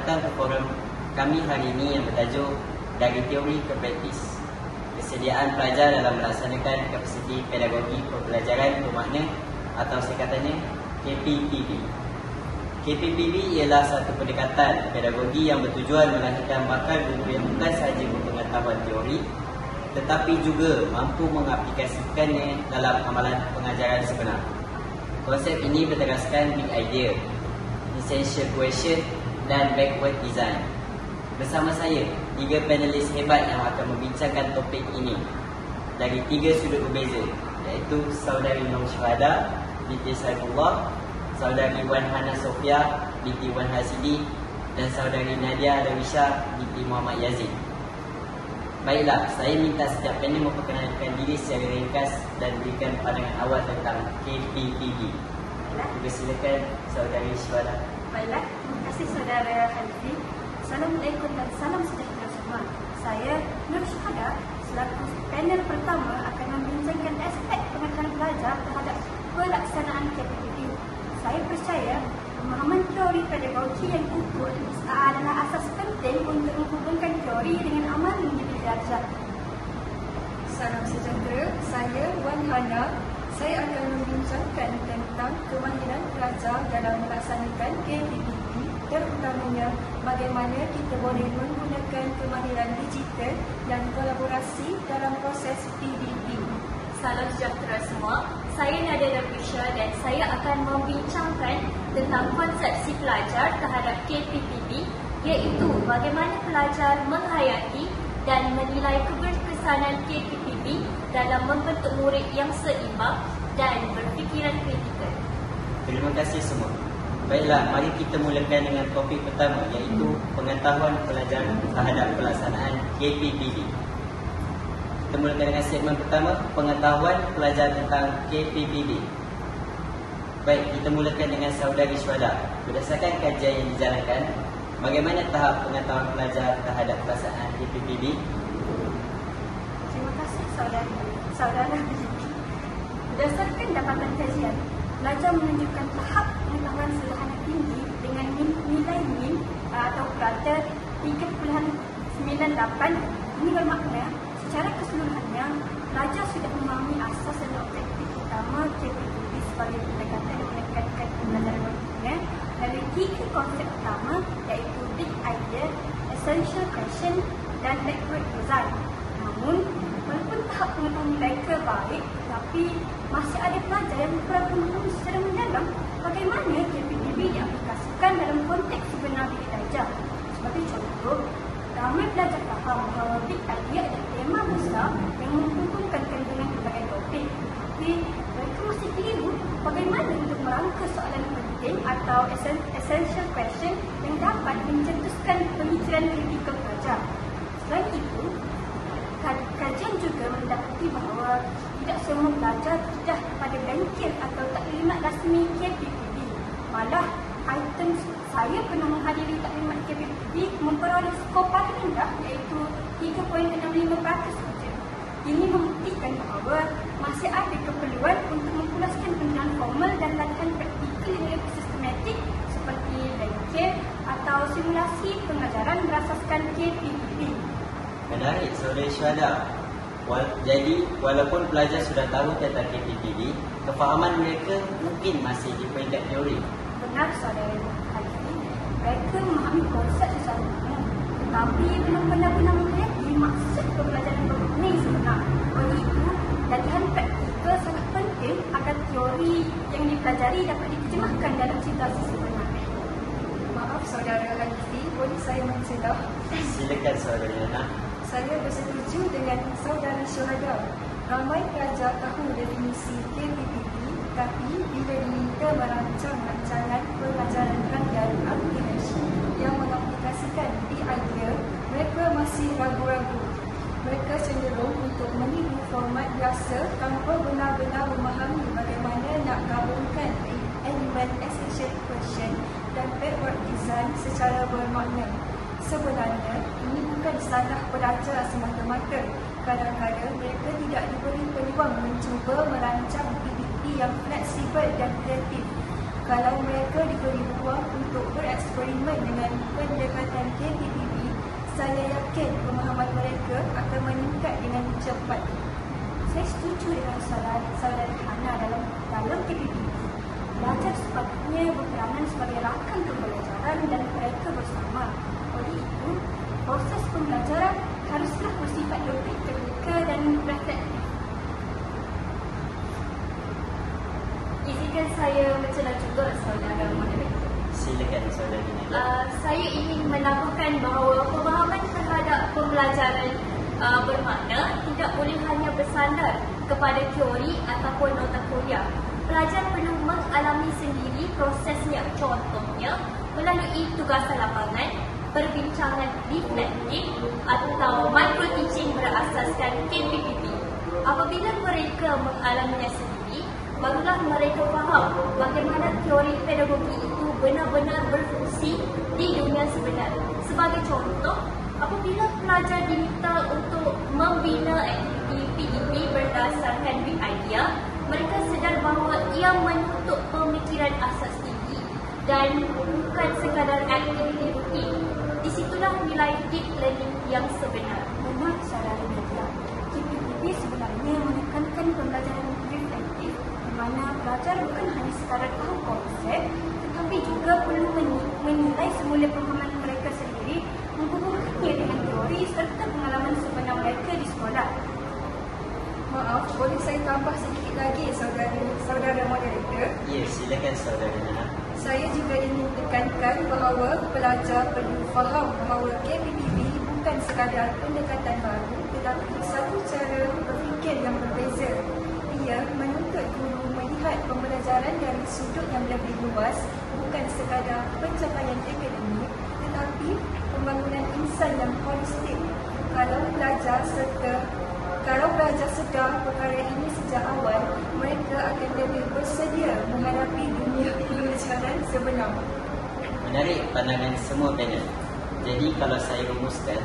datang ke forum kami hari ini yang bertajuk Dari Teori ke Praktis. Kesediaan pelajar dalam melaksanakan kapasiti pedagogi pembelajaran bermakna atau singkatannya KPPB. KPPB ialah satu pendekatan pedagogi yang bertujuan melahirkan bakal guru yang bukan sahaja berpengetahuan teori tetapi juga mampu mengaplikasikannya dalam amalan pengajaran sebenar. Konsep ini berteraskan big idea, essential question dan backward design. Bersama saya, 3 panelis hebat yang akan membincangkan topik ini dari 3 sudut berbeza, iaitu Saudari Nur Syuhada binti Saifullah, Saudari Wan Hana Sofia binti Wan Hasidi dan Saudari Nadia Darwisha binti Muhammad Yazid. Baiklah, saya minta setiap panel memperkenalkan diri secara ringkas dan berikan pandangan awal tentang KPPB. Silakan Saudari Syuhada. Baiklah, terima kasih Saudara Hanifi. Assalamualaikum dan salam sejahtera semua. Saya Nur Syuhada selaku panel pertama akan membincangkan aspek pengetahuan pelajar terhadap pelaksanaan KPPB. Saya percaya pemahaman teori pedagogi yang utuh adalah asas penting untuk menghubungkan teori dengan amalan yang belajar. Salam sejahtera, saya Wan Hana. Saya akan membincangkan tentang kemahiran pelajar dalam melaksanakan KPPB, terutamanya bagaimana kita boleh menggunakan kemahiran digital dan kolaborasi dalam proses PBB. Salam sejahtera semua, saya Nadia Darwisha dan saya akan membincangkan tentang konsepsi pelajar terhadap KPPB, iaitu bagaimana pelajar menghayati dan menilai keberkesanan KPPB dalam membentuk murid yang seimbang dan berfikiran kritikal. Terima kasih semua. Baiklah, mari kita mulakan dengan topik pertama, iaitu pengetahuan pelajar terhadap pelaksanaan KPPB. Kita mulakan dengan segmen pertama, pengetahuan pelajar tentang KPPB. Baik, kita mulakan dengan Saudari Syuhada. Berdasarkan kajian yang dijalankan, bagaimana tahap pengetahuan pelajar terhadap pelaksanaan KPPB? Terima kasih Saudara Hanifi. Berdasarkan dapatan kajian, pelajar menunjukkan tahap pengetahuan sederhana tinggi dengan nilai NIM atau rata 3.98. Ini bermakna secara keseluruhannya pelajar sudah memahami asas dan objektif utama KPPB sebagai pendekatan yang meningkatkan pembelajaran berikutnya dari 3 konsep utama, iaitu big idea, essential question dan backward design. Namun, walaupun tahap pengetahuan mereka baik, tapi masih ada pelajar yang kurang memahami secara mendalam bagaimana KPPB diaplikasikan dalam konteks sebenar didik belajar. Sebagai contoh, ramai pelajar faham bahawa big idea adalah tema besar yang menghubungkan dengan pelbagai topik. Tapi mereka masih keliru bagaimana untuk merangka soalan penting atau essential question yang dapat mencetuskan pemikiran kritikal pelajar. Selain itu, kajian juga mendapati bahawa tidak semua pelajar sudah pada bengkel atau taklimat rasmi KPPB. Malah, item saya pernah menghadiri taklimat KPPB memperoleh skor paling rendah, iaitu 3.65% saja. Ini membuktikan bahawa masih ada keperluan untuk mempulaskan pendidikan formal dan latihan praktikal yang lebih sistematik seperti bengkel atau simulasi pengajaran berasaskan KPPB. Menarik, Saudari Syuhada. Jadi, walaupun pelajar sudah tahu tentang KPPB, kefahaman mereka mungkin masih di peringkat teori. Benar, Saudara Hanifi. Mereka memahami konsep secara umum, tetapi belum benar-benar mengerti maksud pembelajaran bermakna yang sebenar. Oleh itu, latihan praktikal sangat penting agar teori yang dipelajari dapat diterjemahkan dalam situasi sebenar. Maaf Saudara Hanifi, boleh saya mencedah? Silakan Saudari Hana. Saya bersetuju dengan Saudara Syuhada. Ramai pelajar tahu definisi KPPB, tapi bila diminta merancang rancangan pengajaran harian aplikasi yang mengaplikasikan big idea, mereka masih ragu-ragu. Mereka cenderung untuk meniru format biasa tanpa benar-benar memahami bagaimana nak gabungkan elemen essential question dan backward design secara bermakna. Sebenarnya, ini bukan salah pelajar semata-mata. Kadang-kadang mereka tidak diberi peluang mencuba merancang PPP yang fleksibel dan kreatif. Kalau mereka diberi ruang untuk bereksperimen dengan pendekatan KPPB, saya yakin pemahaman mereka akan meningkat dengan cepat. Saya setuju dengan saudari Hana dalam KPPB. Pelajar sepatutnya berperanan sebagai rakan pembelajaran dan mereka bersama. Oleh itu, proses pembelajaran haruslah bersifat lebih terbuka dan reflektif. Izinkan saya mencelah juga saudara moderator. Silakan saudari Nadia. Saya ingin menambahkan bahawa pemahaman terhadap pembelajaran bermakna tidak boleh hanya bersandar kepada teori ataupun nota kuliah. Pelajar perlu mengalami sendiri prosesnya, contohnya melalui tugasan lapangan, perbincangan reflektif atau micro teaching berasaskan KPPB. Apabila mereka mengalaminya sendiri, barulah mereka faham bagaimana teori pedagogi itu benar-benar berfungsi di dunia sebenar. Sebagai contoh, apabila pelajar diminta untuk membina aktiviti PEP berdasarkan big idea, mereka sedar bahawa ia menuntut pemikiran asas tinggi dan bukan sekadar aktiviti rutin. Di situlah nilai deep learning yang sebenar. Benar saudara Nadia. KPPB sebenarnya menekankan pembelajaran reflektif di mana pelajar bukan hanya sekadar tahu konsep tetapi juga perlu menilai semula pemahaman mereka sendiri, menghubungkannya dengan teori serta pengalaman sebenar mereka di sekolah. Maaf, boleh saya tambah sedikit lagi saudara moderator? Ya, silakan saudari Nana. Saya juga ingin tekankan bahawa pelajar perlu faham bahawa KPPB bukan sekadar pendekatan baru tetapi satu cara berfikir yang berbeza. Ia menuntut guru melihat pembelajaran dari sudut yang lebih luas, bukan sekadar pencapaian akademik tetapi pembangunan insan yang holistik. Kalau pelajar sedar perkara ini sejak awal, mereka akan lebih bersedia menghadapi dunia pembelajaran sebenar. Menarik pandangan semua panel. Jadi kalau saya rumuskan,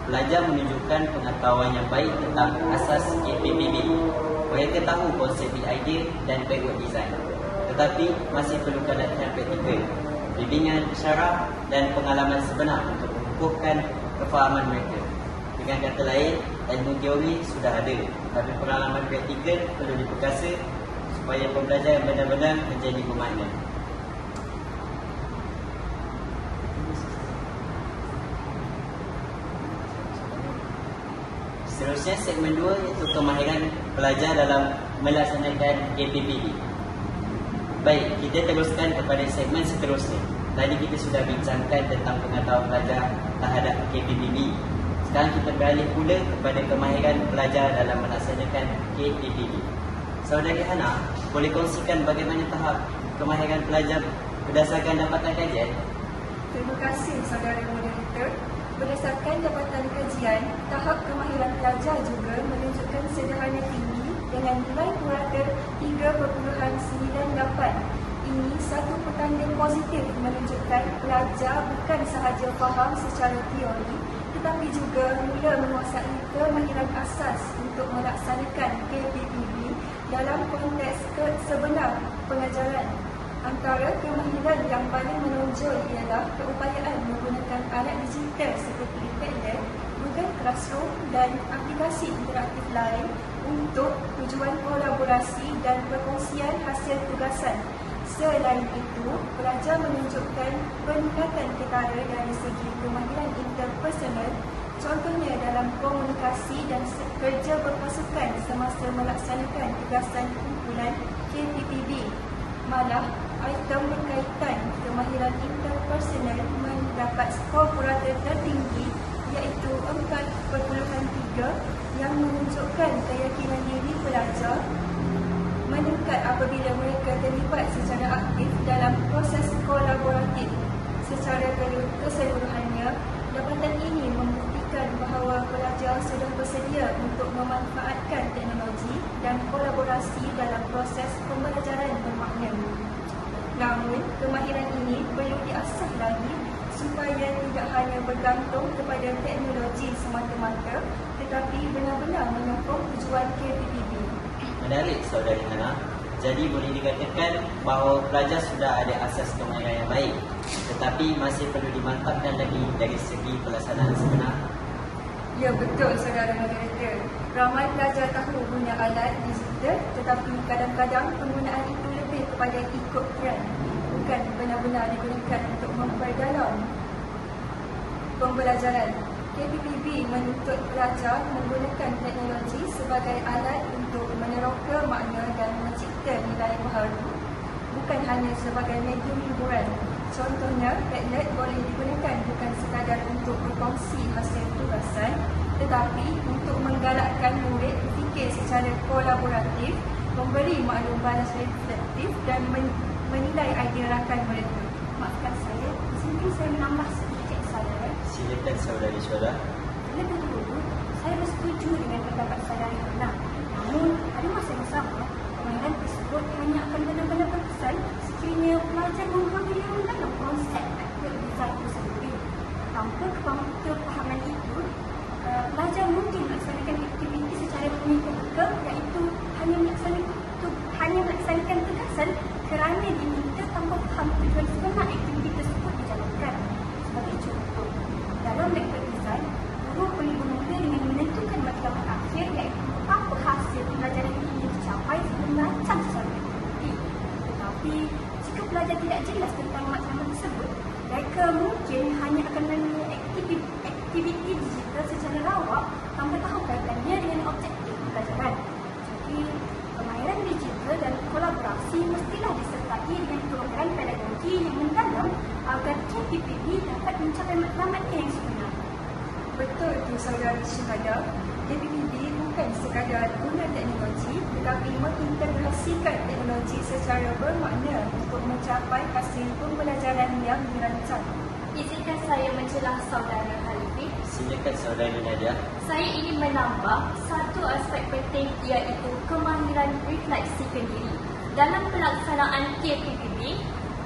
pelajar menunjukkan pengetahuan yang baik tentang asas KPPB. Mereka tahu konsep idea dan backward design. Tetapi masih perlukan latihan praktikal, bimbingan syarah dan pengalaman sebenar untuk mengukuhkan kefahaman mereka. Dengan kata lain, ilmu teori sudah ada, tapi pengalaman praktikal perlu diperkasa supaya pembelajaran benar-benar menjadi bermakna. Seterusnya segmen 2 iaitu kemahiran pelajar dalam melaksanakan KPPB. Baik, kita teruskan kepada segmen seterusnya. Tadi kita sudah bincangkan tentang pengetahuan pelajar terhadap KPPB. Sekarang kita beralih pula kepada kemahiran pelajar dalam melaksanakan KPPB. Saudari Hana, boleh kongsikan bagaimana tahap kemahiran pelajar berdasarkan dapatan kajian? Terima kasih saudara moderator. Berdasarkan dapatan kajian, tahap kemahiran pelajar juga menunjukkan sederhana tinggi dengan nilai purata 3.98. Ini satu petanda positif menunjukkan pelajar bukan sahaja faham secara teori tetapi juga mula menguasai kemahiran asas untuk melaksanakan KPPB dalam konteks sebenar pengajaran. Antara kemahiran yang paling menonjol ialah keupayaan menggunakan alat digital seperti Padlet, Google Classroom dan aplikasi interaktif lain untuk tujuan kolaborasi dan perkongsian hasil tugasan. Selain itu, pelajar menunjukkan peningkatan ketara dari segi kemahiran interpersonal, contohnya dalam komunikasi dan kerja berpasukan semasa melaksanakan tugasan kumpulan KPPB. Malah, item berkaitan kemahiran interpersonal mendapat skor purata tertinggi iaitu 4.3 yang menunjukkan keyakinan diri pelajar meningkat apabila mereka terlibat secara aktif dalam proses kolaboratif. Secara keseluruhannya, dapatan ini membuktikan bahawa pelajar sudah bersedia untuk memanfaatkan teknologi dan kolaborasi dalam proses pembelajaran bermakna. Namun, kemahiran ini perlu diasah lagi supaya tidak hanya bergantung kepada teknologi semata-mata tetapi benar-benar menyokong tujuan KPPB. Menarik saudari Hana. Jadi boleh dikatakan bahawa pelajar sudah ada asas kemahiran yang baik, tetapi masih perlu dimantapkan lagi dari segi pelaksanaan sebenar. Ya, betul saudara moderator. Ramai pelajar tahu guna alat digital, tetapi kadang-kadang penggunaan itu lebih kepada ikut trend, bukan benar-benar digunakan untuk memperdalam pembelajaran. KPPB menuntut pelajar menggunakan teknologi sebagai alat untuk meneroka makna dan mencipta nilai baharu, bukan hanya sebagai medium hiburan. Contohnya, Padlet boleh digunakan bukan sekadar untuk berkongsi hasil tugasan, tetapi untuk menggalakkan murid berfikir secara kolaboratif, memberi maklum balas reflektif dan menilai idea rakan mereka. Maafkan saya, mungkin saya menambah sedikit saudara. Silakan saudari Syuhada. Terlebih dahulu, saya bersetuju dengan pendapat saudara Hana. Namun, pada masa yang sama, kemahiran tersebut hanya akan benar-benar berkesan sekiranya pelajar memahami yang dalam konsep graphic design itu sendiri. Tanpa kefahaman itu, pelajar mungkin melaksanakan aktiviti secara mengikut iaitu hanya melaksanakan tugasan kerana diminta tanpa faham tujuan sebenar aktiviti tersebut dijalankan. Sebagai contoh, dalam graphic design, guru boleh bermula dengan menentukan matlamat akhir iaitu apa hasil pembelajaran ini ingin dicapai sebelum merancang secara aktiviti. Tetapi, jika pelajar tidak jelas tentang matlamat tersebut, mereka mungkin hanya akan menilai aktiviti digital secara rawak tanpa tahu kaitannya dengan objektif pembelajaran. Jadi, kemahiran digital dan kolaborasi mestilah disertai dengan program pedagogi yang mendalam agar KPPB dapat mencapai matlamatnya yang sebenar. Betul itu saudara Syuhada. KPPB bukan sekadar guna teknologi, tetapi mengintegrasikan teknologi secara bermakna untuk mencapai hasil pembelajaran yang dirancang. Izinkan saya mencelah saudara Halifi. Silakan saudari Nadia. Saya ingin menambah satu aspek penting iaitu kemahiran refleksi kendiri. Dalam pelaksanaan KPPB,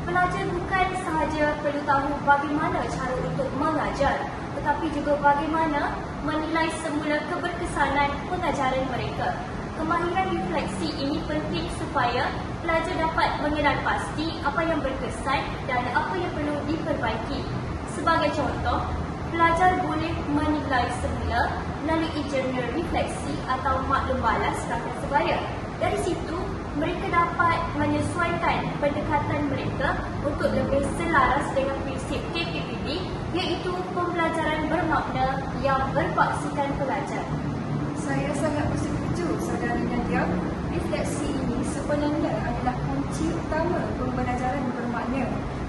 pelajar bukan sahaja perlu tahu bagaimana cara untuk mengajar, tetapi juga bagaimana menilai semula keberkesanan pengajaran mereka. Kemahiran refleksi ini penting supaya pelajar dapat mengenal pasti apa yang berkesan dan apa yang perlu diperbaiki. Sebagai contoh, pelajar boleh menilai semula melalui jurnal refleksi atau maklum balas rakan sebaya. Dari situ, mereka dapat menyesuaikan pendekatan mereka untuk lebih selaras dengan prinsip KPPB, iaitu pembelajaran bermakna yang berpaksikan pelajar. Saya sangat bersetuju saudari Nadia. Refleksi ini sebenarnya adalah kunci utama pembelajaran bermakna.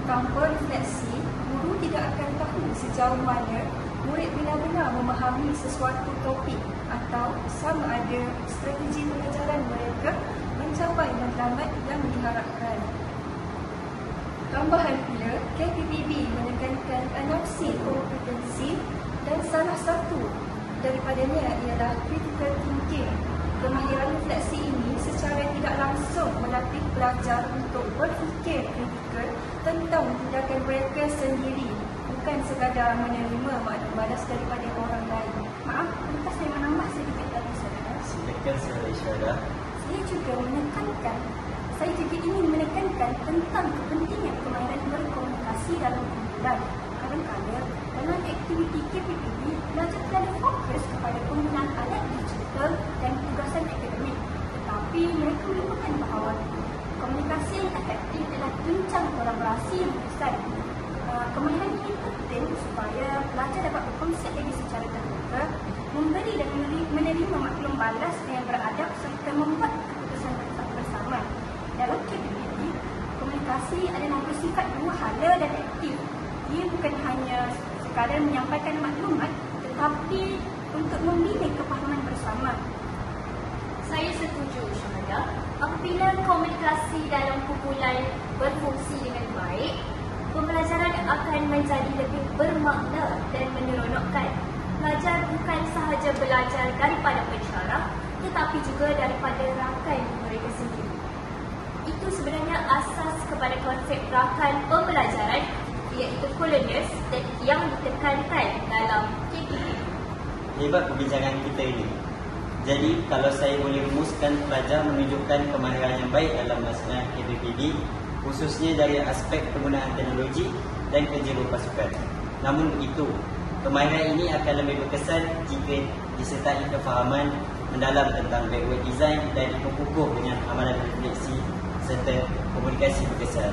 Tanpa refleksi, guru tidak akan tahu sejauh mana murid benar-benar memahami sesuatu topik atau sama ada strategi pengajaran mereka mencapai matlamat yang diharapkan. Tambahan pula, KPPB menekankan analisis kompetensi dan salah satu daripadanya ialah critical thinking. Kemahiran refleksi ini secara tidak langsung melatih pelajar untuk berfikir kritikal tentang tindakan mereka sendiri, bukan sekadar menerima maklum balas daripada orang lain. Maaf, bolehkah saya menambah sedikit lagi saudara? Silakan saudari Syuhada. Saya juga ingin menekankan tentang kepentingan kemahiran berkomunikasi dalam kumpulan. Kadang-kadang dalam aktiviti KPPB, pelajar terlalu fokus kepada penggunaan alat digital dan tugasan akademik. Tetapi mereka melupakan bahawa komunikasi yang efektif adalah tuncang kolaborasi yang besar. Kemahiran ini penting supaya pelajar dapat berkongsi idea secara terbuka, memberi dan menerima maklum balas yang beradab serta membuat keputusan bersama. Dalam KPPB, komunikasi adalah bersifat dua hala dan aktif. Ia bukan hanya sekadar menyampaikan maklumat, tetapi untuk membina kefahaman bersama. Saya setuju, Syuhada. Apabila komunikasi dalam kumpulan berfungsi dengan baik, pembelajaran akan menjadi lebih bermakna dan menyeronokkan. Pelajar bukan sahaja belajar daripada pensyarah, tetapi juga daripada rakan mereka sendiri. Itu sebenarnya asas kepada konsep rakan pembelajaran, iaitu colonials yang ditekankan dalam KPPB. Hebat perbincangan kita ini. Jadi kalau saya boleh rumuskan, pelajar menunjukkan kemahiran yang baik dalam melaksanakan KPPB, khususnya dari aspek penggunaan teknologi dan kerja berpasukan. Namun begitu, kemahiran ini akan lebih berkesan jika disertai kefahaman mendalam tentang backward design dan dikukuh dengan amalan refleksi serta komunikasi berkesan.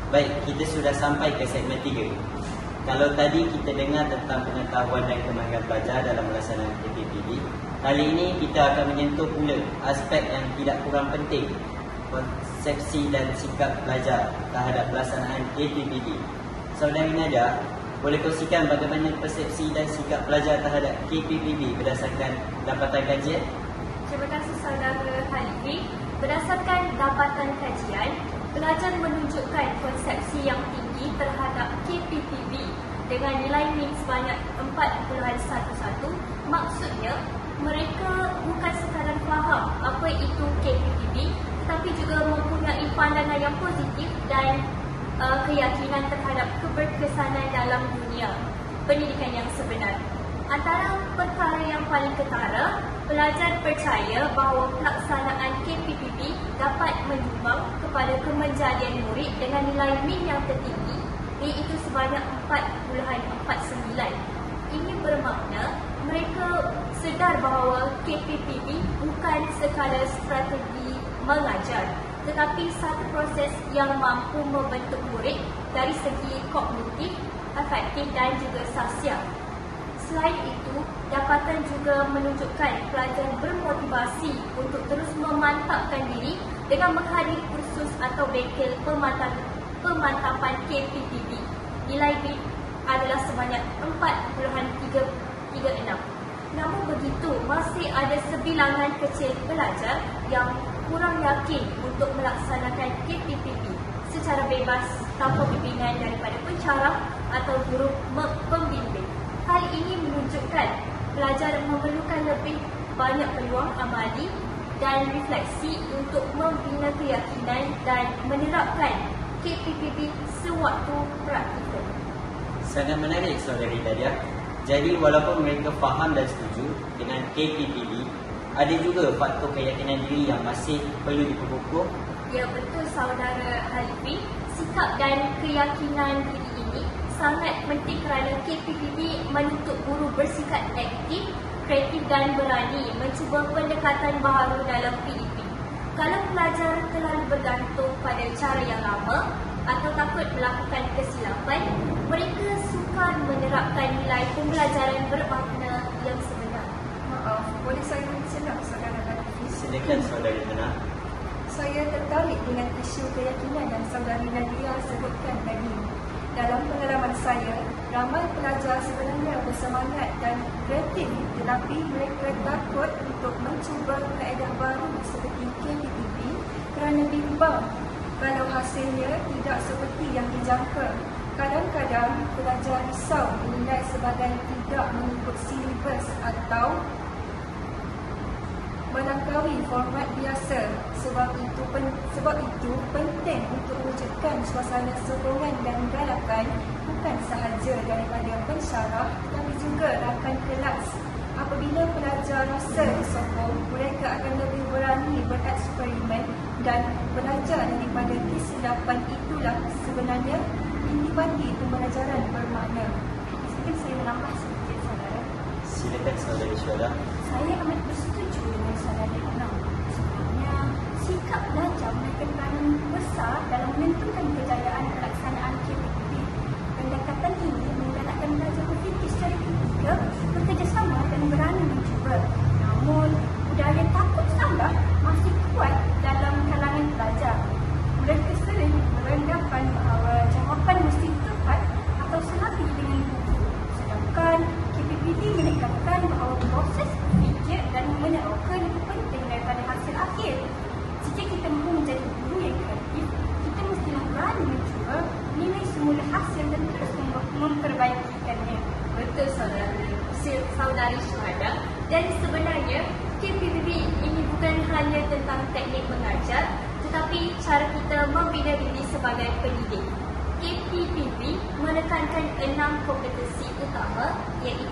Baik, kita sudah sampai ke segmen 3. Kalau tadi kita dengar tentang pengetahuan dan kemahiran pelajar dalam melaksanakan KPPB, kali ini kita akan menyentuh pula aspek yang tidak kurang penting, konsepsi dan sikap pelajar terhadap pelaksanaan KPPB. Saudari Nadia, boleh kongsikan bagaimana persepsi dan sikap pelajar terhadap KPPB berdasarkan dapatan kajian? Terima kasih saudara Halifi. Berdasarkan dapatan kajian, pelajar menunjukkan konsepsi yang tinggi terhadap KPPB dengan nilai min sebanyak 4.11. Maksudnya, mereka bukan sekadar faham apa itu KPPB, tetapi juga mempunyai pandangan yang positif dan keyakinan terhadap keberkesanan dalam dunia pendidikan yang sebenar. Antara perkara yang paling ketara, pelajar percaya bahawa pelaksanaan KPPB dapat menyumbang kepada kemenjadian murid dengan nilai min yang tertinggi, iaitu sebanyak 4.49. Ini bermakna mereka sedar bahawa KPPB bukan sekadar strategi mengajar, tetapi satu proses yang mampu membentuk murid dari segi kognitif, afektif dan juga sosial. Selain itu, dapatan juga menunjukkan pelajar bermotivasi untuk terus memantapkan diri dengan menghadiri kursus atau bengkel pemantapan KPPB. Nilai BIM adalah sebanyak 4.36. Namun begitu, masih ada sebilangan kecil pelajar yang kurang yakin untuk melaksanakan KPPB secara bebas tanpa bimbingan daripada pencarah atau guru pembimbing. Hal ini menunjukkan pelajar memerlukan lebih banyak peluang amali dan refleksi untuk membina keyakinan dan menerapkan KPPB sewaktu praktikal. Sangat menarik saudari Nadia. Jadi walaupun mereka faham dan setuju dengan KPPB, ada juga faktor keyakinan diri yang masih perlu dikukuh. Ya, betul saudara Halifi. Sikap dan keyakinan diri ini sangat penting kerana KPPB menuntut guru bersikap aktif, kreatif dan berani mencuba pendekatan baharu dalam PEP. Kalau pelajar terlalu bergantung pada cara yang lama atau takut melakukan kesilapan, mereka sukar menerapkan nilai pembelajaran bermakna yang sebenar. Maaf, boleh saya mencenak saudara Halifi? Silakan saudari Hana. Saya tertarik dengan isu keyakinan yang saudari Nadia sebutkan tadi. Dalam pengalaman saya, ramai pelajar sebenarnya bersemangat dan kreatif, tetapi mereka takut untuk mencuba kaedah baru seperti KPPB kerana bimbang kalau hasilnya tidak seperti yang dijangka. Kadang-kadang pelajar risau dinilai sebagai tidak mengikut silibus atau melangkaui format biasa. Sebab itu penting untuk wujudkan suasana sokongan dan galakan bukan sahaja daripada pensyarah tetapi juga rakan kelas. Apabila pelajar rasa disokong, mereka akan lebih berani bereksperimen dan belajar daripada kesilapan. Itulah sebenarnya intisari pembelajaran bermakna. Mungkin saya menambah sedikit saudara. Silakan saudari Syuhada. Saya amat bersetuju dengan saudara Hana. Sebenarnya, sikap pelajar menaikkan peranan besar dalam menentukan kejayaan pelaksanaan KPPB. Pendekatan ini menggalakkan pelajar berfikir secara kritikal, bekerjasama dan berani mencuba. Namun, budaya takut salah masih kuat dalam kalangan pelajar. Mereka sering beranggapan bahawa jawapan mesti tepat atau selapis dengan buku. Sedangkan KPPB menekankan bahawa proses berfikir dan meneroka lebih penting daripada hasil akhir. Jika kita mahu menjadi guru yang kreatif, kita mestilah berani mencuba, nilai semula hasil dan terus memperbaikikannya. Betul saudari Syuhada. Dan sebenarnya KPPB ini bukan hanya tentang teknik mengajar, tetapi cara kita membina diri sebagai pendidik. KPPB menekankan 6 kompetensi utama iaitu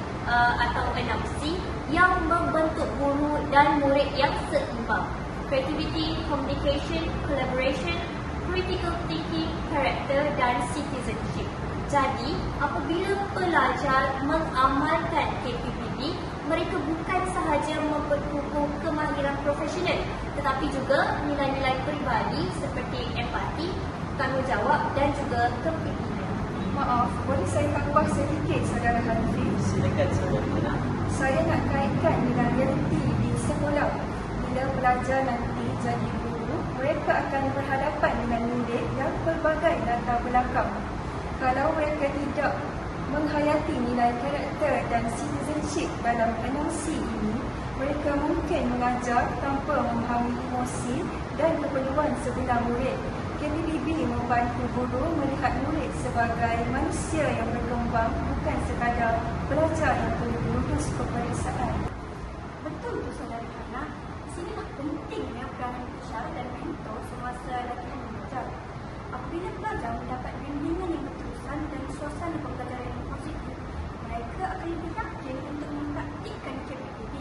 atau 6C yang membentuk guru dan murid yang seimbang. Creativity, communication, collaboration, critical thinking, character dan citizenship. Jadi, apabila pelajar mengamalkan KPPB, mereka bukan sahaja memperkukuh kemahiran profesional tetapi juga nilai-nilai peribadi seperti empati, tanggungjawab dan juga kepimpinan. Maaf, boleh saya tambah sedikit saudara Hanfi? Silakan saudara Hana. Saya nak kaitkan dengan realiti di sekolah. Bila pelajar nanti jadi guru, mereka akan berhadapan dengan murid yang berbagai latar belakang. Kalau mereka tidak menghayati nilai karakter dan citizenship dalam 6C ini, mereka mungkin mengajar tanpa memahami emosi dan keperluan sebenar murid. KPPB membantu guru melihat murid sebagai manusia yang berkembang, bukan sekadar pelajar yang perlu lulus peperiksaan. Betul tu saudara Hana. Di sini nak pentingnya peranan teacher dan mentor semasa latihan mengajar. Apabila pelajar mendapat bimbingan yang berterusan dan suasana pembelajaran yang positif, mereka akan lebih yakin untuk mempraktikkan KPPB.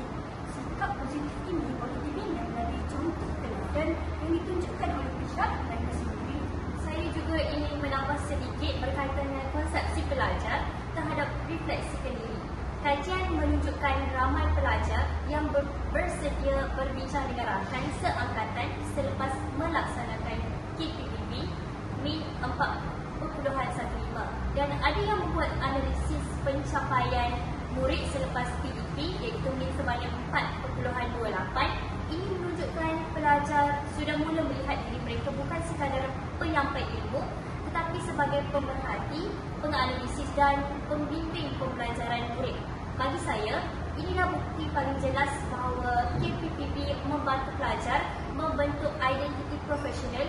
Sikap positif ini boleh dibina melalui contoh teladan yang ditunjukkan oleh teacher mereka sendiri. Saya juga ingin menambah sedikit berkaitan dengan konsep si pelajar terhadap refleksi diri. Kajian menunjukkan ramai pelajar yang bersedia berbincang dengan rakan seangkatan selepas melaksanakan KPPB MIN 4.15 dan ada yang membuat analisis pencapaian murid selepas PDP iaitu MIN sebanyak 4.28. Ini menunjukkan pelajar sudah mula melihat diri mereka bukan sekadar penyampai ilmu tetapi sebagai pemerhati, penganalisis dan pembimbing pembelajaran murid. Bagi saya, inilah bukti paling jelas bahawa KPPB membantu pelajar membentuk identiti profesional.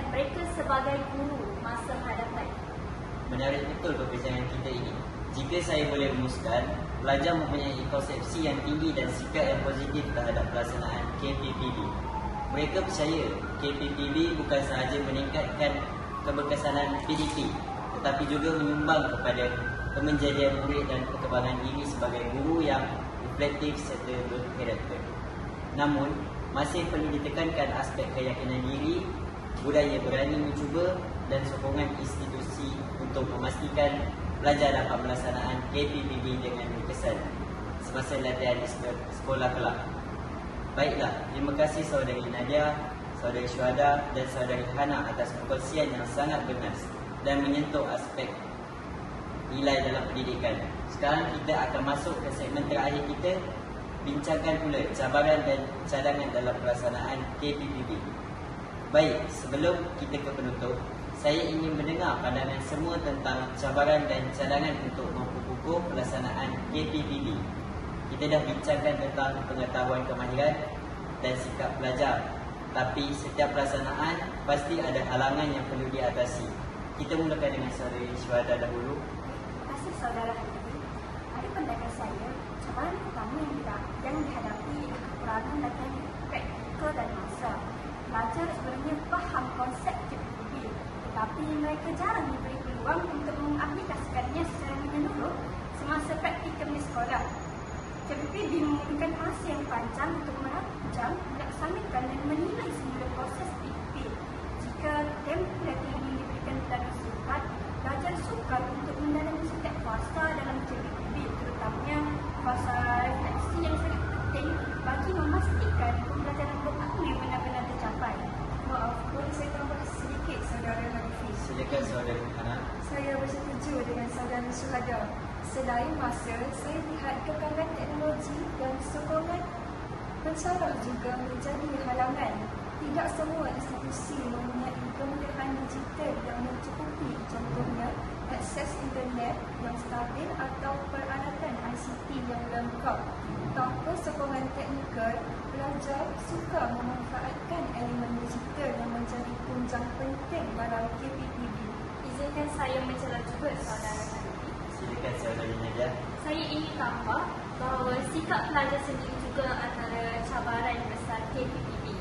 Mereka sebagai guru masa hadapan. Menarik betul perbincangan kita ini. Jika saya boleh rumuskan, pelajar mempunyai konsepsi yang tinggi dan sikap yang positif terhadap pelaksanaan KPPB. Mereka percaya KPPB bukan sahaja meningkatkan keberkesanan PDP tetapi juga menyumbang kepada kemenjadian murid dan perkembangan diri sebagai guru yang reflektif serta berkarakter. Namun, masih perlu ditekankan aspek keyakinan diri, budaya berani mencuba dan sokongan institusi untuk memastikan pelajar dapat melaksanakan KPPB dengan berkesan semasa latihan di sekolah kelak. Baiklah, terima kasih saudari Nadia, saudari Syuhada dan saudari Hana atas perkongsian yang sangat bernas dan menyentuh aspek nilai dalam pendidikan. Sekarang kita akan masuk ke segmen terakhir kita, bincangkan pula cabaran dan cadangan dalam pelaksanaan KPPB. Baik, sebelum kita ke penutup, saya ingin mendengar pandangan semua tentang cabaran dan cadangan untuk memperkukuh pelaksanaan KPPB. Kita dah bincangkan tentang pengetahuan kemahiran dan sikap pelajar. Tapi setiap pelaksanaan pasti ada halangan yang perlu diatasi. Kita mulakan dengan saudari Syuhada dahulu. Terima kasih saudara Hanfi. Pada pandangan saya, cabaran pertama yang dihadapi ialah kekurangan latihan praktikal dan masa. Pelajar sebenarnya faham konsep KPPB, tetapi mereka jarang diberi peluang untuk mengaplikasikannya secara menyeluruh semasa praktikum di sekolah. KPPB memerlukan masa yang panjang untuk merancang, melaksanakan dan menilai semula proses PDP. Jika tempoh latihan yang diberikan terlalu singkat, pelajar sukar untuk mendalami setiap fasa dalam KPPB, terutamanya fasa refleksi yang sangat penting bagi memastikan pembelajaran bermakna benar-benar tercapai. Maaf, boleh saya tambah sedikit saudara Hanfi? Silakan saudari Hana. Saya bersetuju dengan saudara Syuhada. Selain masa, saya lihat kekangan teknologi dan sokongan pensyarah juga menjadi halangan. Tidak semua institusi mempunyai kemudahan digital yang mencukupi, contohnya akses internet yang stabil atau peralatan ICT yang lengkap. Tanpa sokongan teknikal, pelajar sukar memanfaatkan elemen digital yang menjadi tunjang penting dalam KPPB. Izinkan saya mencelah juga saudara Hanfi. Silakan saudari Nadia. Saya ingin tambah bahawa sikap pelajar sendiri juga antara cabaran besar KPPB.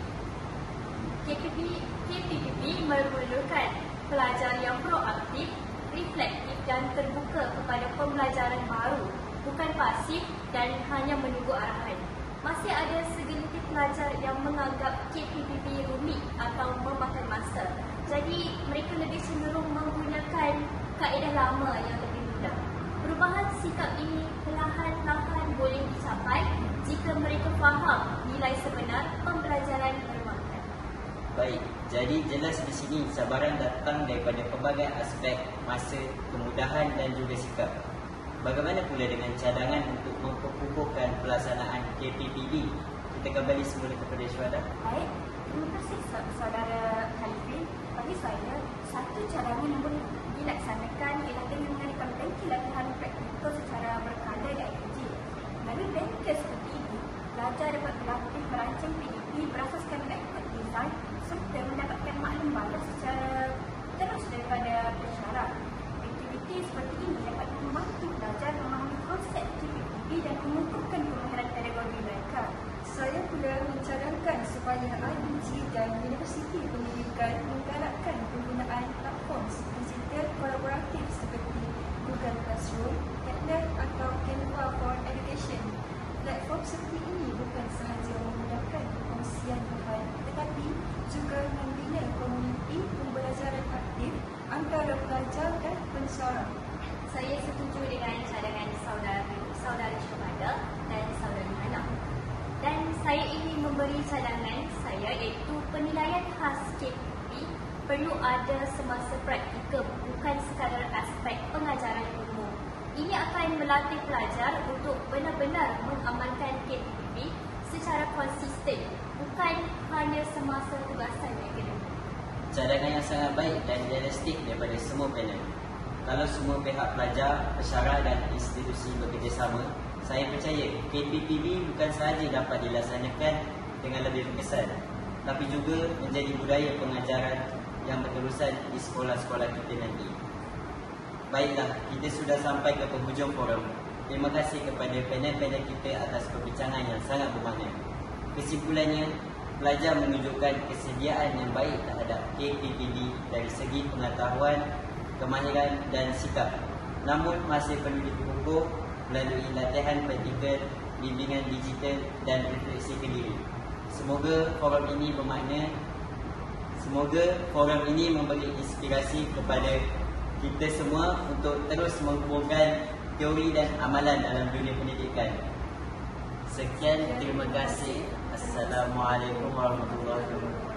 KPPB memerlukan pelajar yang proaktif, reflektif dan terbuka kepada pembelajaran baru, bukan pasif dan hanya menunggu arahan. Masih ada segelintir pelajar yang menganggap KPPP rumit atau memakan masa. Jadi mereka lebih cenderung menggunakan kaedah lama yang lebih mudah. Perubahan sikap ini perlahan-lahan boleh dicapai jika mereka faham nilai sebenar pembelajaran perbankan. Baik, jadi jelas di sini cabaran datang daripada pelbagai aspek, masa, kemudahan dan juga sikap. Bagaimana pula dengan cadangan untuk memperkukuhkan pelaksanaan KPPB? Kita kembali semula kepada Syuhada. Baik, terima kasih saudara Khalifin. Bagi saya, satu cadangan yang boleh dilaksanakan ialah dengan mengadakan bengkel latihan praktikal secara berkala dan aktif. Melalui bengkel seperti ini, pelajar dapat berlatih merancang PDP berasaskan melakukan design serta mendapatkan maklumat secara terus daripada pesyarat. Aktiviti seperti ini dapat membantu pelajar memahami konsep KPPB dan mengukuhkan kemahiran pedagogi mereka. Saya pula mencadangkan supaya IDG dan Universiti Pendidikan menggalakkan penggunaan platform digital kolaboratif seperti Google Classroom, Padlet atau Canva for Education. Platform seperti ini bukan sahaja memudahkan perkongsian bahan tetapi juga membina komuniti pembelajaran aktif antara pelajar dan pensyarah. Saya setuju dengan cadangan saudara Syuhada dan saudari Hana. Dan saya ingin memberi cadangan saya iaitu penilaian khas KPP perlu ada semasa praktikum, bukan sekadar aspek pengajaran umum. Ini akan melatih pelajar untuk benar-benar mengamalkan KPP secara konsisten, bukan hanya semasa tugasan akademik. Cadangan yang sangat baik dan realistik daripada semua panel. Kalau semua pihak pelajar, pesara dan institusi bekerjasama, saya percaya KPPB bukan sahaja dapat dilaksanakan dengan lebih berkesan, tapi juga menjadi budaya pengajaran yang berterusan di sekolah-sekolah kita nanti. Baiklah, kita sudah sampai ke penghujung forum. Terima kasih kepada panel-panel kita atas perbincangan yang sangat bermakna. Kesimpulannya, pelajar menunjukkan kesediaan yang baik terhadap KPPB dari segi pengetahuan, kemahiran dan sikap. Namun masih perlu dikukuh melalui latihan praktikal, bimbingan digital dan refleksi ke diri. Semoga forum ini bermakna. Semoga forum ini memberi inspirasi kepada kita semua untuk terus menghubungkan teori dan amalan dalam dunia pendidikan. Sekian, terima kasih. Assalamualaikum warahmatullahi wabarakatuh.